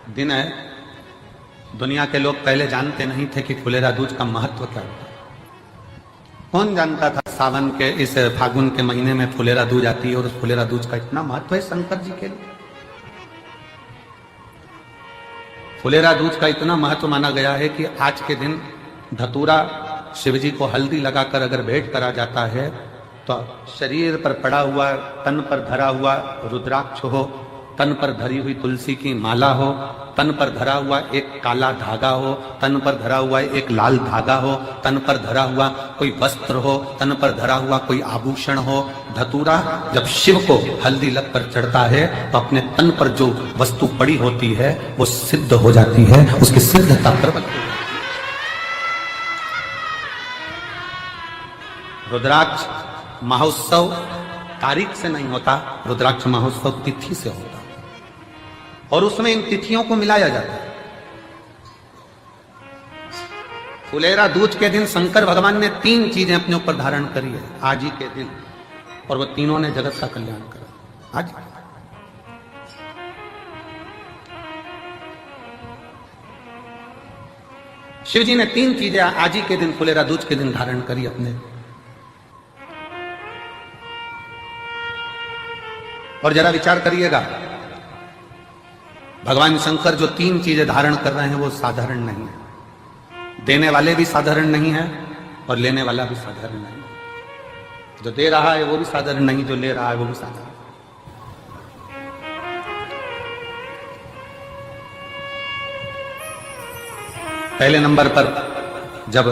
दिन है। दुनिया के लोग पहले जानते नहीं थे कि फुलेरा दूज का महत्व क्या होता है। कौन जानता था सावन के इस फागुन के महीने में फुलेरा दूज आती है और उस फुलेरा दूज का इतना महत्व है शंकर जी के लिए। फुलेरा दूज का इतना महत्व माना गया है कि आज के दिन धतूरा शिव जी को हल्दी लगाकर अगर भेंट करा जाता है तो शरीर पर पड़ा हुआ, तन पर धरा हुआ रुद्राक्ष हो, तन पर धरी हुई तुलसी की माला हो, तन पर धरा हुआ एक काला धागा हो, तन पर धरा हुआ एक लाल धागा हो, तन पर धरा हुआ कोई वस्त्र हो, तन पर धरा हुआ कोई आभूषण हो। धतूरा जब शिव को हल्दी लगकर चढ़ता है तो अपने तन पर जो वस्तु पड़ी होती है वो सिद्ध हो जाती है, उसकी सिद्धता प्रकट होती है। रुद्राक्ष महोत्सव तारीख से नहीं होता, रुद्राक्ष महोत्सव तिथि से होता और उसमें इन तिथियों को मिलाया जाता है। फुलेरा दूज के दिन शंकर भगवान ने 3 चीजें अपने ऊपर धारण करी है आज ही के दिन, और वो तीनों ने जगत का कल्याण करा। आज शिव जी ने 3 चीजें आज ही के दिन फुलेरा दूज के दिन धारण करी अपने। और जरा विचार करिएगा, भगवान शंकर जो 3 चीजें धारण कर रहे हैं वो साधारण नहीं है। देने वाले भी साधारण नहीं है और लेने वाला भी साधारण नहीं है। जो दे रहा है वो भी साधारण नहीं, जो ले रहा है वो भी साधारण। पहले नंबर पर जब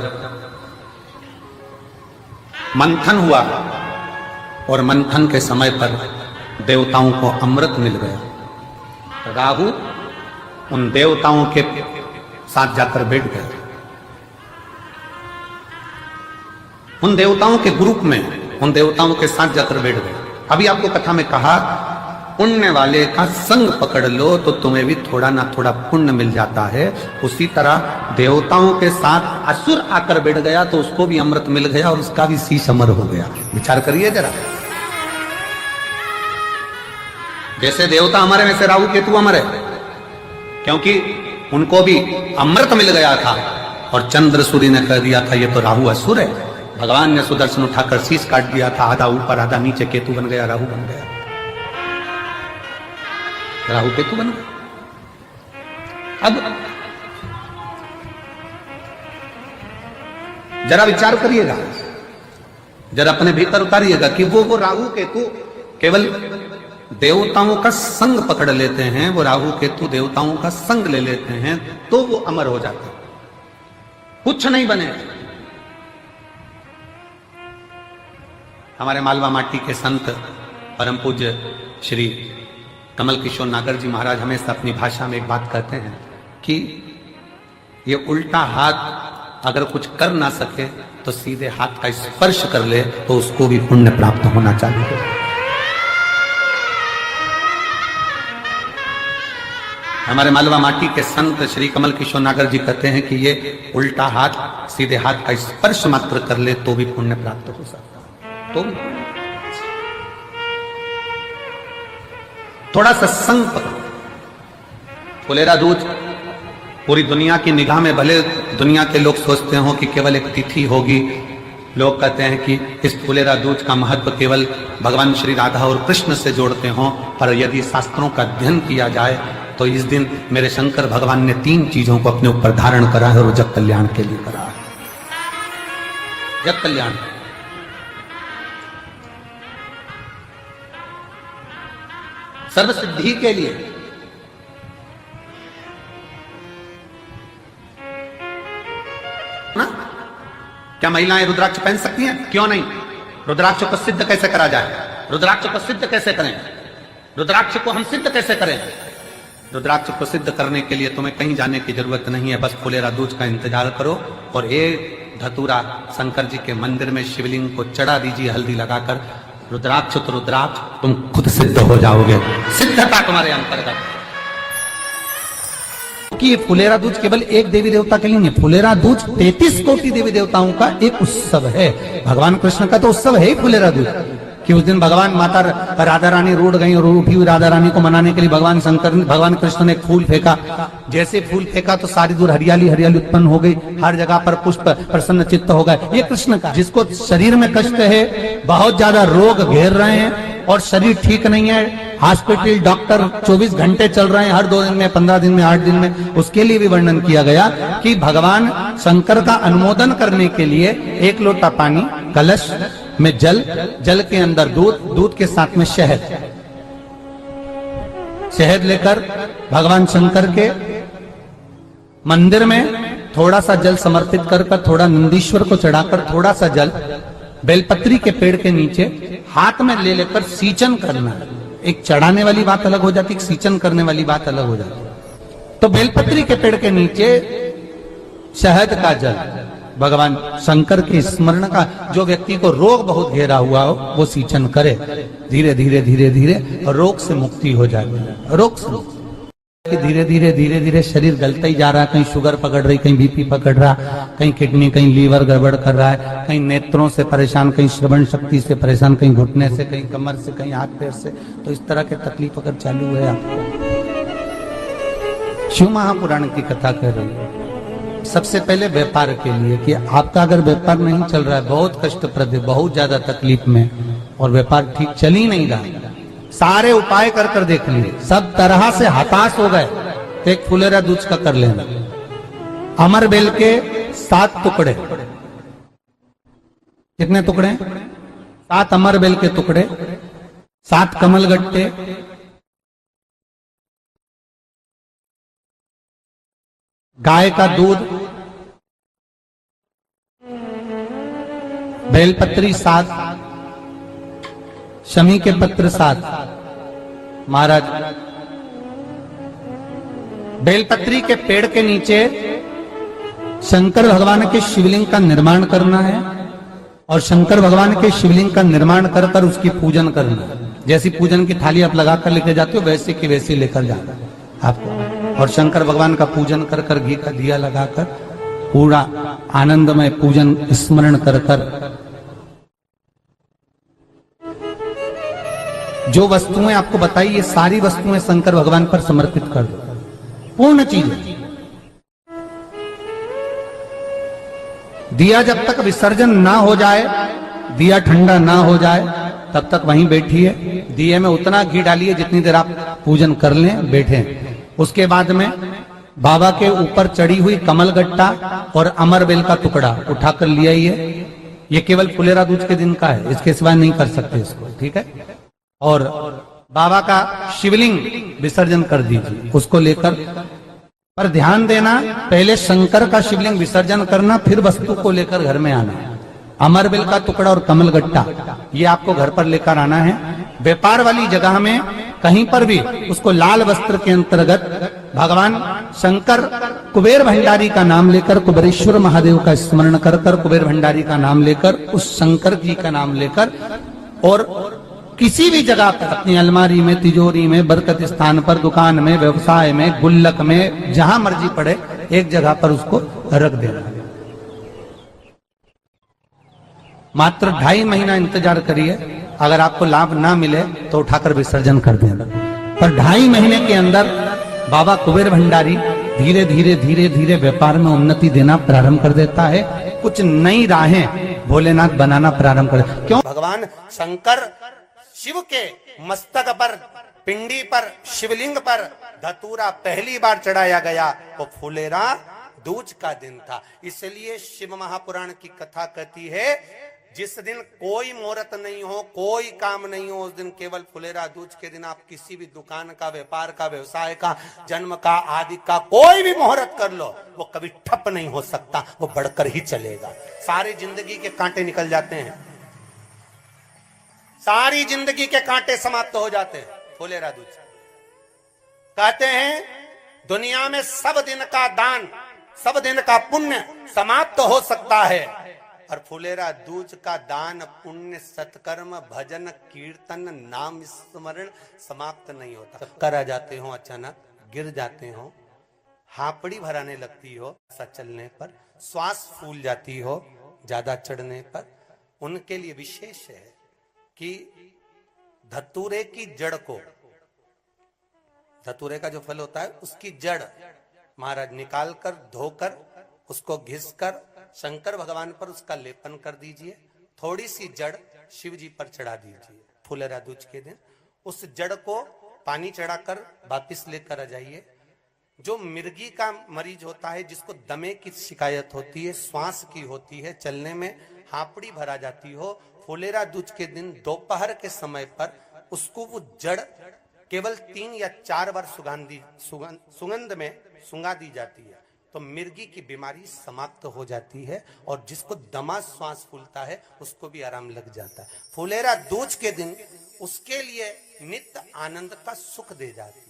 मंथन हुआ और मंथन के समय पर देवताओं को अमृत मिल गया, राहु उन देवताओं के साथ जाकर बैठ गए, उन देवताओं के ग्रुप में, उन देवताओं के साथ जाकर बैठ गए। अभी आपको कथा में कहा पुण्य वाले का संग पकड़ लो तो तुम्हें भी थोड़ा ना थोड़ा पुण्य मिल जाता है। उसी तरह देवताओं के साथ असुर आकर बैठ गया तो उसको भी अमृत मिल गया और उसका भी शीश अमर हो गया। विचार करिए जरा, जैसे देवता अमर है वैसे राहु केतु अमर है, क्योंकि उनको भी अमृत मिल गया था और चंद्र सूर्य ने कह दिया था ये तो राहु असुर है। भगवान ने सुदर्शन उठाकर शीश काट दिया था, आधा ऊपर आधा नीचे, केतु बन गया, राहु बन गया, राहु केतु बन गया। अब जरा विचार करिएगा, जरा अपने भीतर उतारिएगा कि वो राहु केतु केवल देवताओं का संग पकड़ लेते हैं, वो राहु केतु देवताओं का संग ले लेते हैं तो वो अमर हो जाते हैं, कुछ नहीं बने। हमारे मालवा माटी के संत परम पूज्य श्री कमल किशोर नागर जी महाराज हमेशा अपनी भाषा में एक बात कहते हैं कि ये उल्टा हाथ अगर कुछ कर ना सके तो सीधे हाथ का स्पर्श कर ले तो उसको भी पुण्य प्राप्त होना चाहिए। हमारे मालवा माटी के संत श्री कमल किशोर नागर जी कहते हैं कि ये उल्टा हाथ सीधे हाथ का स्पर्श मात्र कर ले तो भी पुण्य प्राप्त हो सकता है। तो थोड़ा सा संग पकड़ो। फुलेरा दूज पूरी दुनिया की निगाह में, भले दुनिया के लोग सोचते हो कि केवल एक तिथि होगी, लोग कहते हैं कि इस फुलेरा दूज का महत्व केवल भगवान श्री राधा और कृष्ण से जोड़ते हो, पर यदि शास्त्रों का अध्ययन किया जाए तो इस दिन मेरे शंकर भगवान ने 3 चीजों को अपने ऊपर धारण करा है और जग कल्याण के लिए करा है। जग कल्याण, सर्व सिद्धि के लिए। ना क्या महिलाएं रुद्राक्ष पहन सकती हैं? क्यों नहीं? रुद्राक्ष को सिद्ध कैसे करा जाए? रुद्राक्ष को सिद्ध कैसे करें? रुद्राक्ष को हम सिद्ध कैसे करें? रुद्राक्ष को सिद्ध करने के लिए तुम्हें कहीं जाने की जरूरत नहीं है, बस फुलेरा दूज का इंतजार करो और एक धतूरा शंकर जी के मंदिर में शिवलिंग को चढ़ा दीजिए हल्दी लगाकर। रुद्राक्ष तो रुद्राक्ष, तुम खुद सिद्ध हो जाओगे, सिद्धता तुम्हारे अंतर्गत। कि ये फुलेरा दूज केवल एक देवी देवता के लिए नहीं, फुलेरा दूज 33 कोटि देवी देवताओं का एक उत्सव है। भगवान कृष्ण का तो उत्सव है ही फुलेरा दूज। कि उस दिन भगवान माता राधा रानी रूठ गई और उठी हुई राधा रानी को मनाने के लिए भगवान कृष्ण ने एक फूल फेंका। जैसे फूल फेंका तो सारी दूर हरियाली हरियाली उत्पन्न हो गई, हर जगह पर पुष्प प्रसन्न चित्त हो गए। ये कृष्ण का, जिसको शरीर में कष्ट है, बहुत ज्यादा रोग घेर रहे हैं और शरीर ठीक नहीं है, हॉस्पिटल डॉक्टर 24 घंटे चल रहे हैं, हर 2 दिन में, 15 दिन में, 8 दिन में, उसके लिए भी वर्णन किया गया कि भगवान शंकर का अनुमोदन करने के लिए 1 लोटा पानी, कलश में जल, जल के अंदर दूध, दूध के साथ में शहद, शहद लेकर भगवान शंकर के मंदिर में थोड़ा सा जल समर्पित कर थोड़ा नंदीश्वर को चढ़ाकर थोड़ा सा जल बेलपत्री के पेड़ के नीचे हाथ में ले लेकर सींचन करना। एक चढ़ाने वाली बात अलग हो जाती, एक सींचन करने वाली बात अलग हो जाती। तो बेलपत्री के पेड़ के नीचे शहद का जल भगवान शंकर के स्मरण का, जो व्यक्ति को रोग बहुत घेरा हुआ हो वो सींचन करे, धीरे धीरे धीरे धीरे रोग से मुक्ति हो जाएगी। रोग से धीरे धीरे धीरे धीरे शरीर गलता ही जा रहा है, कहीं शुगर पकड़ रही, कहीं बीपी पकड़ रहा, कहीं किडनी, कहीं लीवर गड़बड़ कर रहा है, कहीं नेत्रों से परेशान, कहीं श्रवण शक्ति से परेशान, कहीं घुटने से, कहीं कमर से, कहीं हाथ पैर से। तो इस तरह के तकलीफ अगर चालू है आपको, शिव महापुराण की कथा कह रही है। सबसे पहले व्यापार के लिए कि आपका अगर व्यापार नहीं चल रहा है, बहुत कष्टप्रद है, बहुत ज्यादा तकलीफ में और व्यापार ठीक चल ही नहीं रहा, सारे उपाय कर कर देख लिए, सब तरह से हताश हो गए, तो एक फुलेरा दूध का कर लेना। अमर बेल के 7 टुकड़े, कितने टुकड़े? 7 अमर बेल के टुकड़े, 7 कमल गट्टे, गाय का दूध, बेलपत्री 7, शमी के पत्र 7। महाराज बेलपत्री के पेड़ के नीचे शंकर भगवान के शिवलिंग का निर्माण करना है और शंकर भगवान के शिवलिंग का निर्माण कर कर उसकी पूजन करना है। जैसी पूजन की थाली आप लगाकर लेके जाते हो वैसे की वैसे लेकर जाना आपको, और शंकर भगवान का पूजन कर कर, घी का दिया लगाकर पूरा आनंदमय पूजन स्मरण कर कर जो वस्तुएं आपको बताई, ये सारी वस्तुएं शंकर भगवान पर समर्पित कर दो, पूर्ण चीजें। दिया जब तक विसर्जन ना हो जाए, दिया ठंडा ना हो जाए, तब तक वहीं बैठिए। दिए में उतना घी डालिए जितनी देर आप पूजन कर लें, बैठे। उसके बाद में बाबा के ऊपर चढ़ी हुई कमल गट्टा और अमर बेल का टुकड़ा उठाकर ले आइए। ये केवल फुलेरा दूज के दिन का है, इसके सिवाय नहीं कर सकते इसको, ठीक है। और बाबा का शिवलिंग विसर्जन कर दीजिए, उसको लेकर, पर ध्यान देना, पहले शंकर का शिवलिंग विसर्जन करना, फिर वस्तु को लेकर घर में आना। अमर बेल का टुकड़ा और कमल गट्टा ये आपको घर पर लेकर आना है। व्यापार वाली जगह में कहीं पर भी उसको लाल वस्त्र के अंतर्गत भगवान शंकर कुबेर भंडारी का नाम लेकर, कुबेरेश्वर महादेव का स्मरण कर कर, कुबेर भंडारी का नाम लेकर, उस शंकर जी का नाम लेकर, और किसी भी जगह पर अपनी अलमारी में, तिजोरी में, बरकत स्थान पर, दुकान में, व्यवसाय में, गुल्लक में, जहां मर्जी पड़े, एक जगह पर उसको रख देना। मात्र 2.5 महीना इंतजार करिए, अगर आपको लाभ ना मिले तो उठाकर विसर्जन कर देना। पर 2.5 महीने के अंदर बाबा कुबेर भंडारी धीरे धीरे धीरे धीरे व्यापार में उन्नति देना प्रारंभ कर देता है। कुछ नई राहें भोलेनाथ बनाना प्रारंभ कर। क्यों? भगवान शंकर शिव के मस्तक पर, पिंडी पर, शिवलिंग पर धतूरा पहली बार चढ़ाया गया वो फुलेरा दूज का दिन था। इसलिए शिव महापुराण की कथा कहती है, जिस दिन कोई मुहूर्त नहीं हो, कोई काम नहीं हो, उस दिन केवल फुलेरा दूज के दिन आप किसी भी दुकान का, व्यापार का, व्यवसाय का, जन्म का, आदि का कोई भी मुहूर्त कर लो, वो कभी ठप नहीं हो सकता, वो बढ़कर ही चलेगा। सारी जिंदगी के कांटे निकल जाते हैं, सारी जिंदगी के कांटे समाप्त हो जाते हैं। फुलेरा दूज कहते हैं दुनिया में सब दिन का दान, सब दिन का पुण्य समाप्त हो सकता है, और फुलेरा दूज का दान, पुण्य, सत्कर्म, भजन, कीर्तन, नाम स्मरण समाप्त नहीं होता। कर आ जाते हो, अचानक गिर जाते हो, हापड़ी भराने लगती हो, सा चलने पर श्वास फूल जाती हो, ज्यादा चढ़ने पर, उनके लिए विशेष है। कि धतूरे की जड़ को, धतूरे का जो फल होता है उसकी जड़ महाराज निकाल कर धोकर उसको घिसकर शंकर भगवान पर उसका लेपन कर दीजिए। थोड़ी सी जड़ शिव जी पर चढ़ा दीजिए फुलेरा दूज के दिन। उस जड़ को पानी चढ़ाकर वापिस लेकर आ जाइए। जो मिर्गी का मरीज होता है, जिसको दमे की शिकायत होती है, श्वास की होती है, चलने में हापड़ी भरा जाती हो, फुलेरा दूज के दिन दोपहर के समय पर उसको वो जड़ केवल 3 या 4 बार सुगंध में सुंगा दी जाती है तो मिर्गी की बीमारी समाप्त हो जाती है। और जिसको दमा श्वास फूलता है उसको भी आराम लग जाता है। फुलेरा दूज के दिन उसके लिए नित्य आनंद का सुख दे जाती है।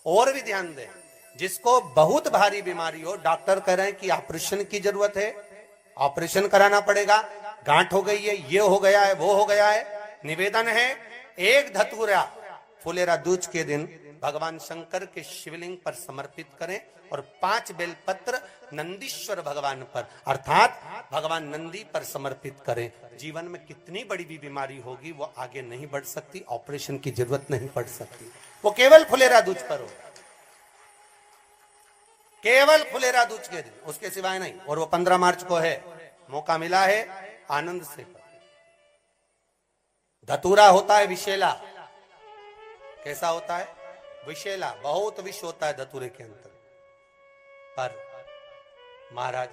और भी ध्यान दें, जिसको बहुत भारी बीमारी हो, डॉक्टर कह रहे हैं कि ऑपरेशन की जरूरत है, ऑपरेशन कराना पड़ेगा, गांठ हो गई है, ये हो गया है, वो हो गया है, निवेदन है एक धतूरा फुलेरा दूज के दिन भगवान शंकर के शिवलिंग पर समर्पित करें और 5 बेलपत्र नंदीश्वर भगवान पर अर्थात भगवान नंदी पर समर्पित करें। जीवन में कितनी बड़ी भी बीमारी होगी वो आगे नहीं बढ़ सकती, ऑपरेशन की जरूरत नहीं पड़ सकती, वो केवल फुलेरा दूज पर हो, केवल फुलेरा दूज के दिन, उसके सिवाय नहीं। और वो 15 मार्च को है, मौका मिला है, आनंद से। धतूरा होता है विषैला। कैसा होता है? विषैला, बहुत विष होता है धतूरे के अंदर। पर महाराज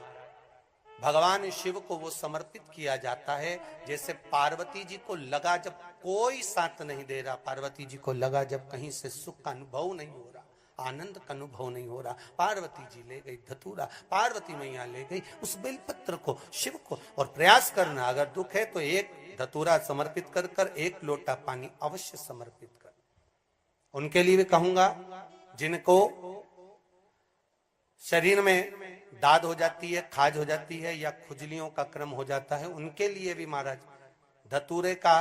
भगवान शिव को वो समर्पित किया जाता है जैसे पार्वती जी को लगा, जब कोई साथ नहीं दे रहा, पार्वती जी को लगा जब कहीं से सुख का अनुभव नहीं हो रहा, आनंद का अनुभव नहीं हो रहा, पार्वती जी ले गई धतूरा, पार्वती मैया ले गई उस बेलपत्र को शिव को। और प्रयास करना, अगर दुख है तो एक धतूरा समर्पित कर कर 1 लोटा पानी अवश्य समर्पित कर। उनके लिए भी कहूंगा जिनको शरीर में दाद हो जाती है, खाज हो जाती है या खुजलियों का क्रम हो जाता है, उनके लिए भी महाराज धतूरे का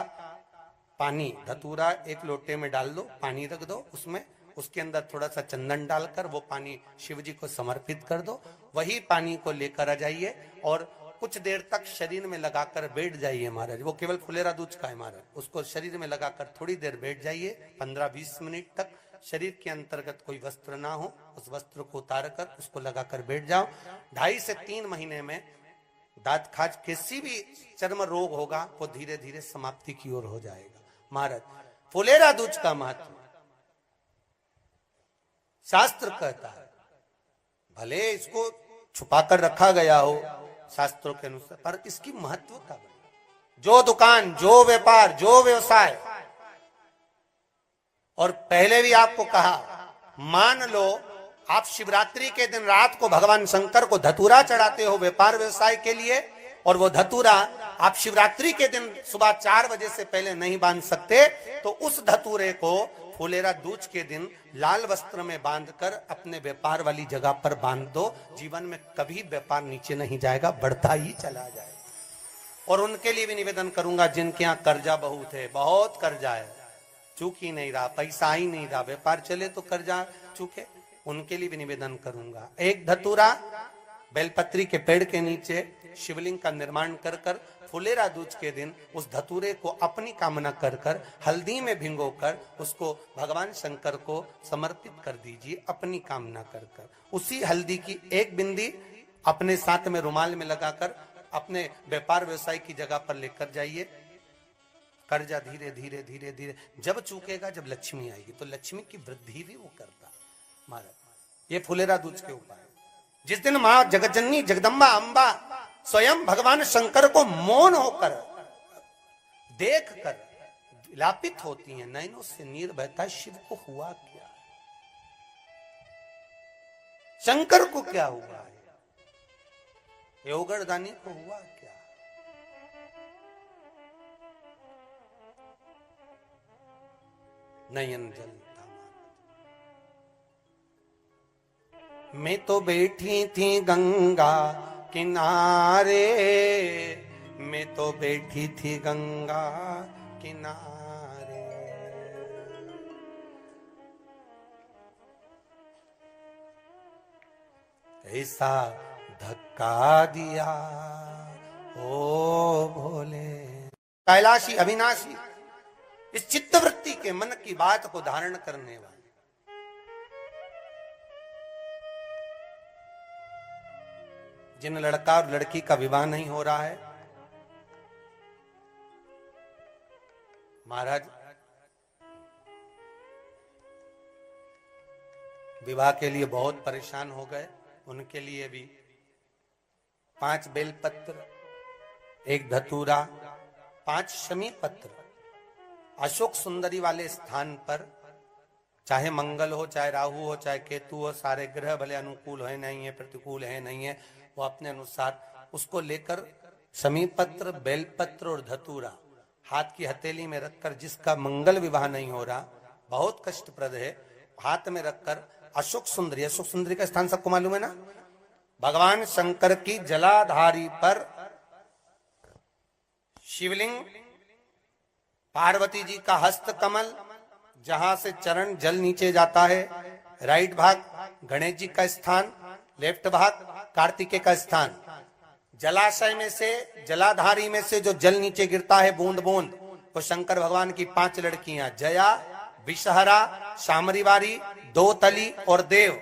पानी, धतूरा 1 लोटे में डाल दो, पानी रख दो उसमें, उसके अंदर थोड़ा सा चंदन डालकर वो पानी शिव जी को समर्पित कर दो। वही पानी को लेकर आ जाइए और कुछ देर तक शरीर में लगाकर बैठ जाइए महाराज। वो केवल फुलेरा दूज का है महाराज, उसको शरीर में लगाकर थोड़ी देर बैठ जाइए, 15-20 मिनट तक। शरीर के अंतर्गत कोई वस्त्र ना हो, उस वस्त्र को उतार कर उसको लगाकर बैठ जाओ। 2.5 से 3 महीने में दांत खाज किसी भी चर्म रोग होगा वो धीरे धीरे समाप्ति की ओर हो जाएगा। महाराज फुलेरा दूज का महत्व शास्त्र कहता है, भले इसको छुपाकर रखा गया हो शास्त्रों के अनुसार, पर इसकी महत्व का जो दुकान, जो व्यापार, जो व्यवसाय, और पहले भी आपको कहा, मान लो आप शिवरात्रि के दिन रात को भगवान शंकर को धतूरा चढ़ाते हो व्यापार व्यवसाय के लिए, और वो धतूरा आप शिवरात्रि के दिन सुबह 4 बजे से पहले नहीं बांध सकते, तो उस धतूरे को फुलेरा दूज के दिन लाल वस्त्र में बांधकर अपने व्यापार वाली जगह पर बांध दो। जीवन में कभी व्यापार नीचे नहीं जाएगा, बढ़ता ही चला जाएगा। और उनके लिए भी निवेदन करूंगा जिनके यहाँ कर्जा बहुत है, बहुत कर्जा है, चूक ही नहीं रहा, पैसा ही नहीं रहा, व्यापार चले तो कर्जा चूके, उनके लिए भी निवेदन करूंगा। एक धतूरा बेलपत्री के पेड़ के नीचे शिवलिंग का निर्माण कर कर फुलेरा दूज के दिन उस धतूरे को अपनी कामना कर कर हल्दी में भिंगोकर उसको भगवान शंकर को समर्पित कर दीजिए अपनी कामना कर कर। उसी हल्दी की 1 बिंदी अपने साथ में रुमाल में लगाकर अपने व्यापार व्यवसाय की जगह पर लेकर जाइए। कर्जा धीरे धीरे धीरे धीरे जब चूकेगा, जब लक्ष्मी आएगी तो लक्ष्मी की वृद्धि भी वो करता। महाराज ये फुलेरा दूज के उपाय, जिस दिन मां जगतजननी जगदम्बा अंबा स्वयं भगवान शंकर को मौन होकर देख कर विलापित होती हैं, नैनों से नीर बहता, शिव को हुआ क्या, शंकर को क्या हुआ है, योगरदानी को हुआ क्या। नयन जलता, मैं तो बैठी थी गंगा किनारे, मैं तो बैठी थी गंगा किनारे, ऐसा धक्का दिया ओ भोले। कैलाशी अविनाशी इस चित्तवृत्ति के मन की बात को धारण करने वाले। जिन लड़का और लड़की का विवाह नहीं हो रहा है, महाराज विवाह के लिए बहुत परेशान हो गए, उनके लिए भी 5 बेलपत्र, 1 धतूरा, 5 शमी पत्र अशोक सुंदरी वाले स्थान पर, चाहे मंगल हो, चाहे राहु हो, चाहे केतु हो, सारे ग्रह भले अनुकूल है नहीं है, प्रतिकूल है नहीं है, वो अपने अनुसार उसको लेकर शमी पत्र, बेलपत्र और धतूरा हाथ की हथेली में रखकर, जिसका मंगल विवाह नहीं हो रहा, बहुत कष्टप्रद है, हाथ में रखकर अशोक सुंदरी, अशोक सुंदरी का स्थान सबको मालूम है ना, भगवान शंकर की जलाधारी पर शिवलिंग, पार्वती जी का हस्त कमल, जहां से चरण जल नीचे जाता है, राइट भाग गणेश जी का स्थान, लेफ्ट भाग कार्तिकेय का स्थान। जलाशय में से, जलाधारी में से जो जल नीचे गिरता है बूंद बूंद, वो शंकर भगवान की 5 लड़कियां, जया, विषहरा, शामरीवारी, दोतली और देव।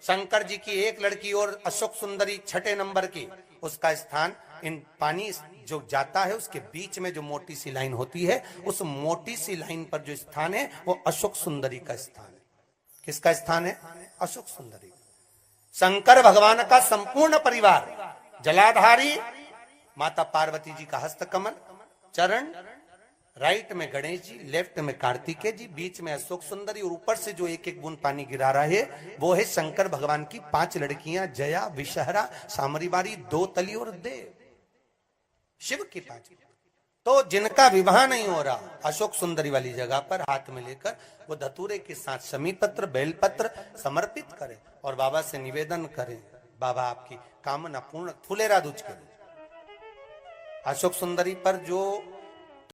शंकर जी की 1 लड़की और अशोक सुंदरी 6ठे नंबर की, उसका स्थान, इन पानी जो जाता है उसके बीच में जो मोटी सी लाइन होती है, उस मोटी सी लाइन पर जो स्थान है वो अशोक सुंदरी का स्थान है। किसका स्थान है? अशोक सुंदरी। शंकर भगवान का संपूर्ण परिवार, जलाधारी माता पार्वती जी का हस्तकमल, चरण, राइट में गणेश जी, लेफ्ट में कार्तिकेय जी, बीच में अशोक सुंदरी, और ऊपर से जो 1-1 बूंद पानी गिरा रहा है वो है शंकर भगवान की 5 लड़कियां, जया, विषहरा, सामरीवारी, दोतली और देव। शिव की 5। तो जिनका विवाह नहीं हो रहा, अशोक सुंदरी वाली जगह पर हाथ में लेकर वो धतूरे के साथ शमी पत्र, बेलपत्र समर्पित करें और बाबा से निवेदन करें, बाबा आपकी कामना पूर्ण। फुलेरा दूज के अशोक सुंदरी पर जो